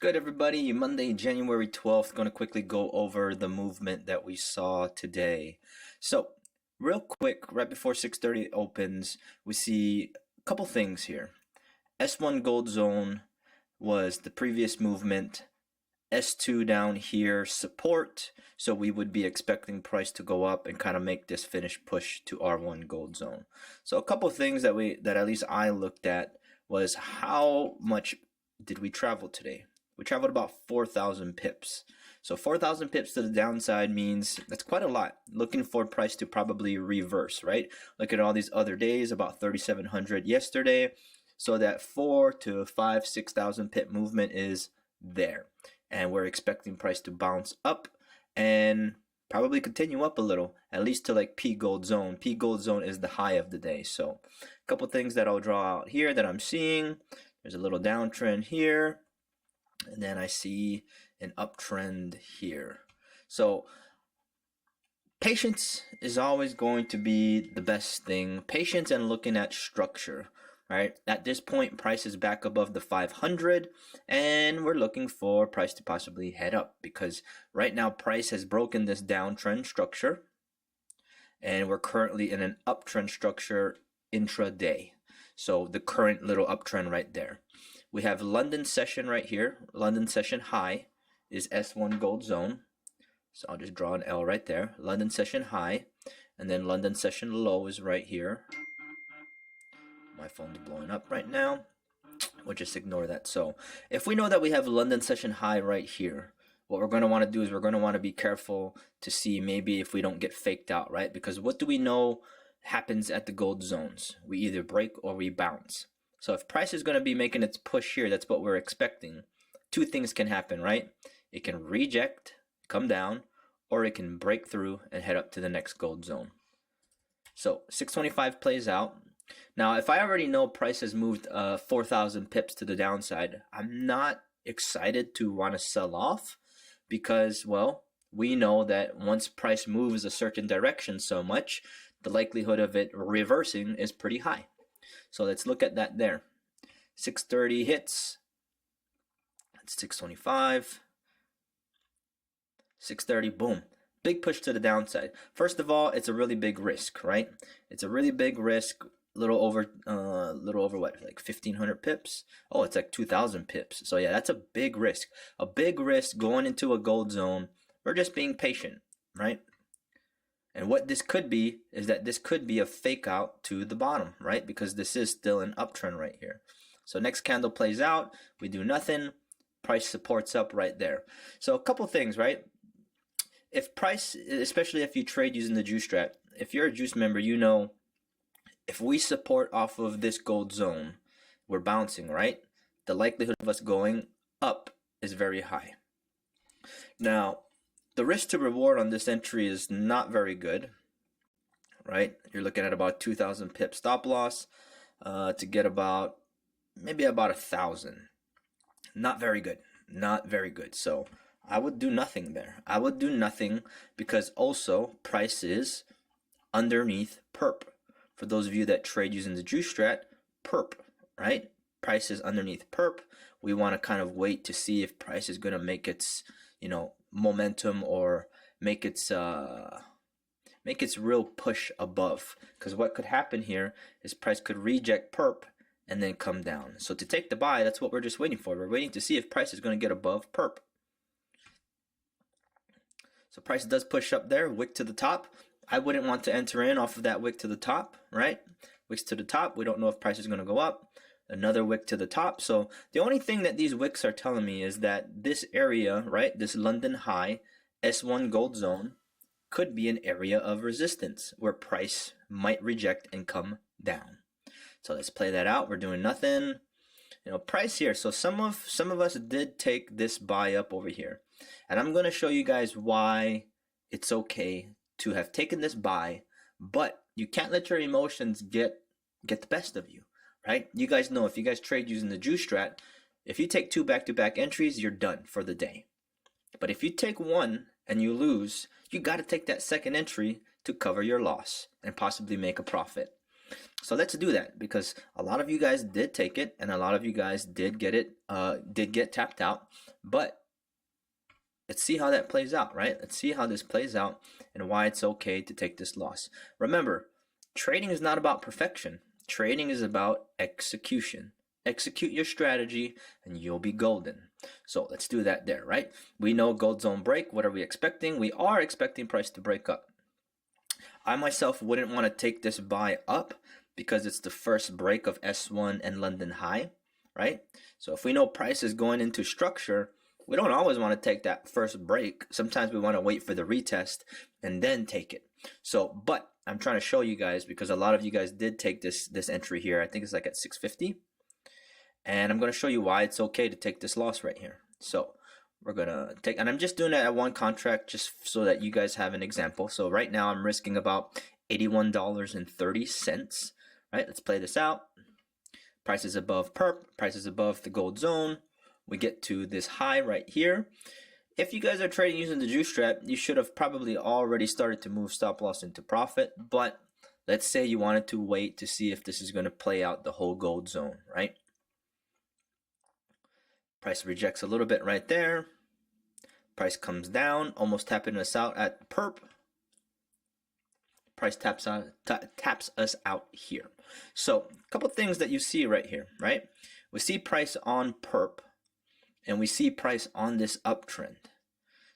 Good, everybody? Monday, January 12th. Going to quickly go over the movement that we saw today. So, real quick, right before 6:30 opens, we see a couple things here. S1 gold zone was the previous movement. S2 down here, support. So we would be expecting price to go up and kind of make this finish push to R1 gold zone. So a couple things that at least I looked at was how much did we travel today? We traveled about 4,000 pips. So 4,000 pips to the downside means that's quite a lot. Looking for price to probably reverse, right? Look at all these other days, about 3,700 yesterday. So that 4 to 5, 6,000 pip movement is there. And we're expecting price to bounce up and probably continue up a little, at least to like P gold zone. P gold zone is the high of the day. So a couple things that I'll draw out here that I'm seeing. There's a little downtrend here. And then I see an uptrend here. So patience is always going to be the best thing. Patience and looking at structure, right? At this point, price is back above the 500 and we're looking for price to possibly head up because right now price has broken this downtrend structure and we're currently in an uptrend structure intraday. So the current little uptrend right there. We have London session right here. London session high is S1 gold zone. So I'll just draw an L right there. London session high. And then London session low is right here. My phone's blowing up right now. We'll just ignore that. So if we know that we have London session high right here, what we're going to want to do is we're going to want to be careful to see maybe if we don't get faked out, right? Because what do we know happens at the gold zones? We either break or we bounce. So if price is going to be making its push here, that's what we're expecting. Two things can happen, right? It can reject, come down, or it can break through and head up to the next gold zone. So 625 plays out. Now, if I already know price has moved 4,000 pips to the downside, I'm not excited to want to sell off because, well, we know that once price moves a certain direction so much, the likelihood of it reversing is pretty high. So let's look at that there. 630 hits. That's 625. 630, boom. Big push to the downside. First of all, it's a really big risk, right? It's a really big risk. Little over what, like 1,500 pips? Oh, it's like 2,000 pips. So yeah, that's a big risk. A big risk going into a gold zone. We're just being patient, right? And what this could be is that this could be a fake out to the bottom, right? Because this is still an uptrend right here. So next candle plays out, we do nothing, price supports up right there. So a couple things, right? If price, especially if you trade using the juice strat, if you're a juice member, you know if we support off of this gold zone, we're bouncing, right? The likelihood of us going up is very high. Now, the risk to reward on this entry is not very good, right? You're looking at about 2,000 pip stop loss to get about maybe about 1,000. Not very good. Not very good. So I would do nothing there. I would do nothing because also price is underneath perp. For those of you that trade using the juice strat, perp, right? Price is underneath perp. We want to kind of wait to see if price is going to make its, momentum or make its real push above, because what could happen here is price could reject perp and then come down. So to take the buy, that's what we're just waiting for. We're waiting to see if price is going to get above perp. So price does push up there, wick to the top. I wouldn't want to enter in off of that wick to the top, right? Wicks to the top, we don't know if price is going to go up. Another wick to the top. So the only thing that these wicks are telling me is that this area, right, this London high S1 gold zone could be an area of resistance where price might reject and come down. So let's play that out. We're doing nothing. Price here. So some of us did take this buy up over here. And I'm going to show you guys why it's okay to have taken this buy, but you can't let your emotions get the best of you. Right? You guys know if you guys trade using the juice strat, if you take two back-to-back entries, you're done for the day. But if you take one and you lose, you got to take that second entry to cover your loss and possibly make a profit. So let's do that, because a lot of you guys did take it and a lot of you guys did get tapped out. But let's see how that plays out, right? Let's see how this plays out and why it's okay to take this loss. Remember, trading is not about perfection. Trading is about execution. Execute your strategy and you'll be golden. So let's do that there, right? We know gold zone break. What are we expecting? We are expecting price to break up. I myself wouldn't want to take this buy up because it's the first break of S1 and London high, right? So if we know price is going into structure, we don't always want to take that first break. Sometimes we want to wait for the retest and then take it. So, but I'm trying to show you guys, because a lot of you guys did take this entry here. I think it's like at 650. And I'm going to show you why it's okay to take this loss right here. So we're going to take, and I'm just doing it at one contract just so that you guys have an example. So right now I'm risking about $81.30, right? Let's play this out. Price is above perp, price is above the gold zone. We get to this high right here. If you guys are trading using the juice strat, you should have probably already started to move stop loss into profit. But let's say you wanted to wait to see if this is going to play out the whole gold zone, right? Price rejects a little bit right there. Price comes down, almost tapping us out at perp. Price taps us out here. So a couple things that you see right here, right? We see price on perp and we see price on this uptrend.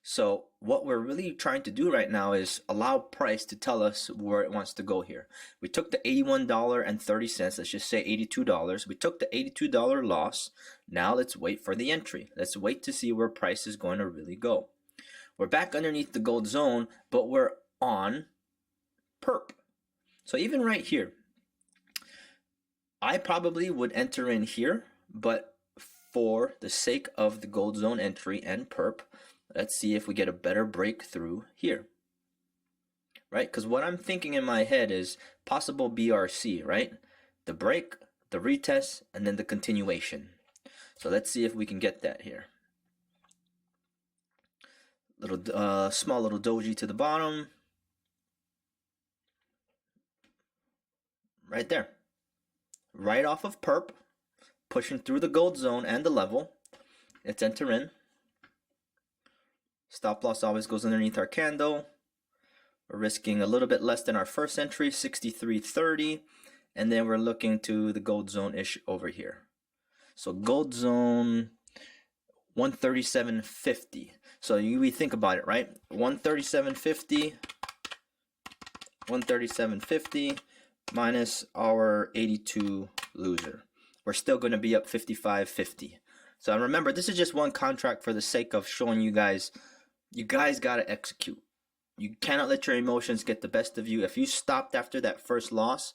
So what we're really trying to do right now is allow price to tell us where it wants to go here. We took the $81.30, let's just say $82. We took the $82 loss. Now let's wait for the entry. Let's wait to see where price is going to really go. We're back underneath the gold zone, but we're on perp. So even right here, I probably would enter in here, but for the sake of the gold zone entry and perp, let's see if we get a better breakthrough here, right? Because what I'm thinking in my head is possible BRC, right? The break, the retest, and then the continuation. So let's see if we can get that here. Little small little doji to the bottom, right there, right off of perp, pushing through the gold zone and the level. Let's enter in. Stop loss always goes underneath our candle. We're risking a little bit less than our first entry, 63.30, and then we're looking to the gold zone-ish over here. So gold zone 137.50. So we think about it, right? 137.50 minus our 82 loser. We're still going to be up 55.50. So remember, this is just one contract for the sake of showing you guys. You guys got to execute. You cannot let your emotions get the best of you. If you stopped after that first loss,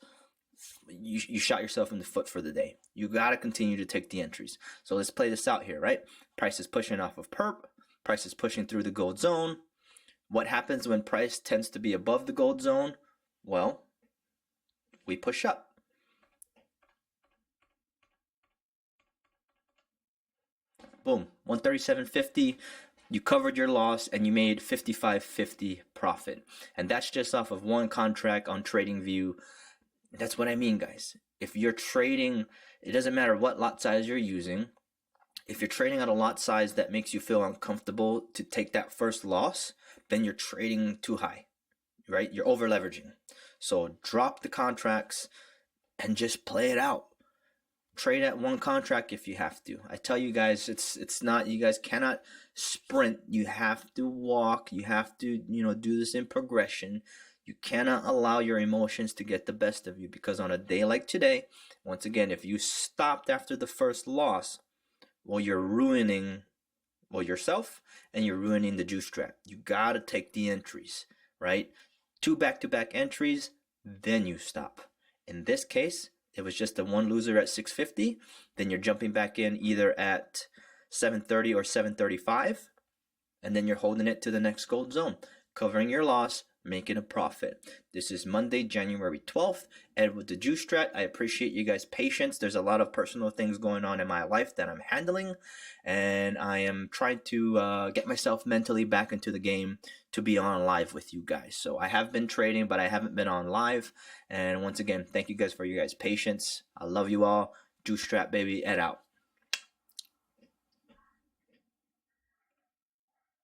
you shot yourself in the foot for the day. You got to continue to take the entries. So let's play this out here, right? Price is pushing off of perp. Price is pushing through the gold zone. What happens when price tends to be above the gold zone? Well, we push up. Boom, 137.50. You covered your loss and you made 55.50 profit. And that's just off of one contract on TradingView. That's what I mean, guys. If you're trading, it doesn't matter what lot size you're using. If you're trading at a lot size that makes you feel uncomfortable to take that first loss, then you're trading too high, right? You're over leveraging. So drop the contracts and just play it out. Trade at one contract if you have to. I tell you guys, it's not, you guys cannot sprint. You have to walk. You have to, do this in progression. You cannot allow your emotions to get the best of you, because on a day like today, once again, if you stopped after the first loss, well, you're ruining, yourself, and you're ruining the juice trap. You got to take the entries, right? 2 back-to-back entries, then you stop. In this case, it was just the one loser at 650. Then you're jumping back in either at 730 or 735, and then you're holding it to the next gold zone, covering your loss, making a profit. This is Monday, January 12th. Ed with the Juice Strat. I appreciate you guys' patience. There's a lot of personal things going on in my life that I'm handling, and I am trying to get myself mentally back into the game to be on live with you guys. So I have been trading, but I haven't been on live. And once again, thank you guys for your guys' patience. I love you all. Juice Strat, baby. Ed out.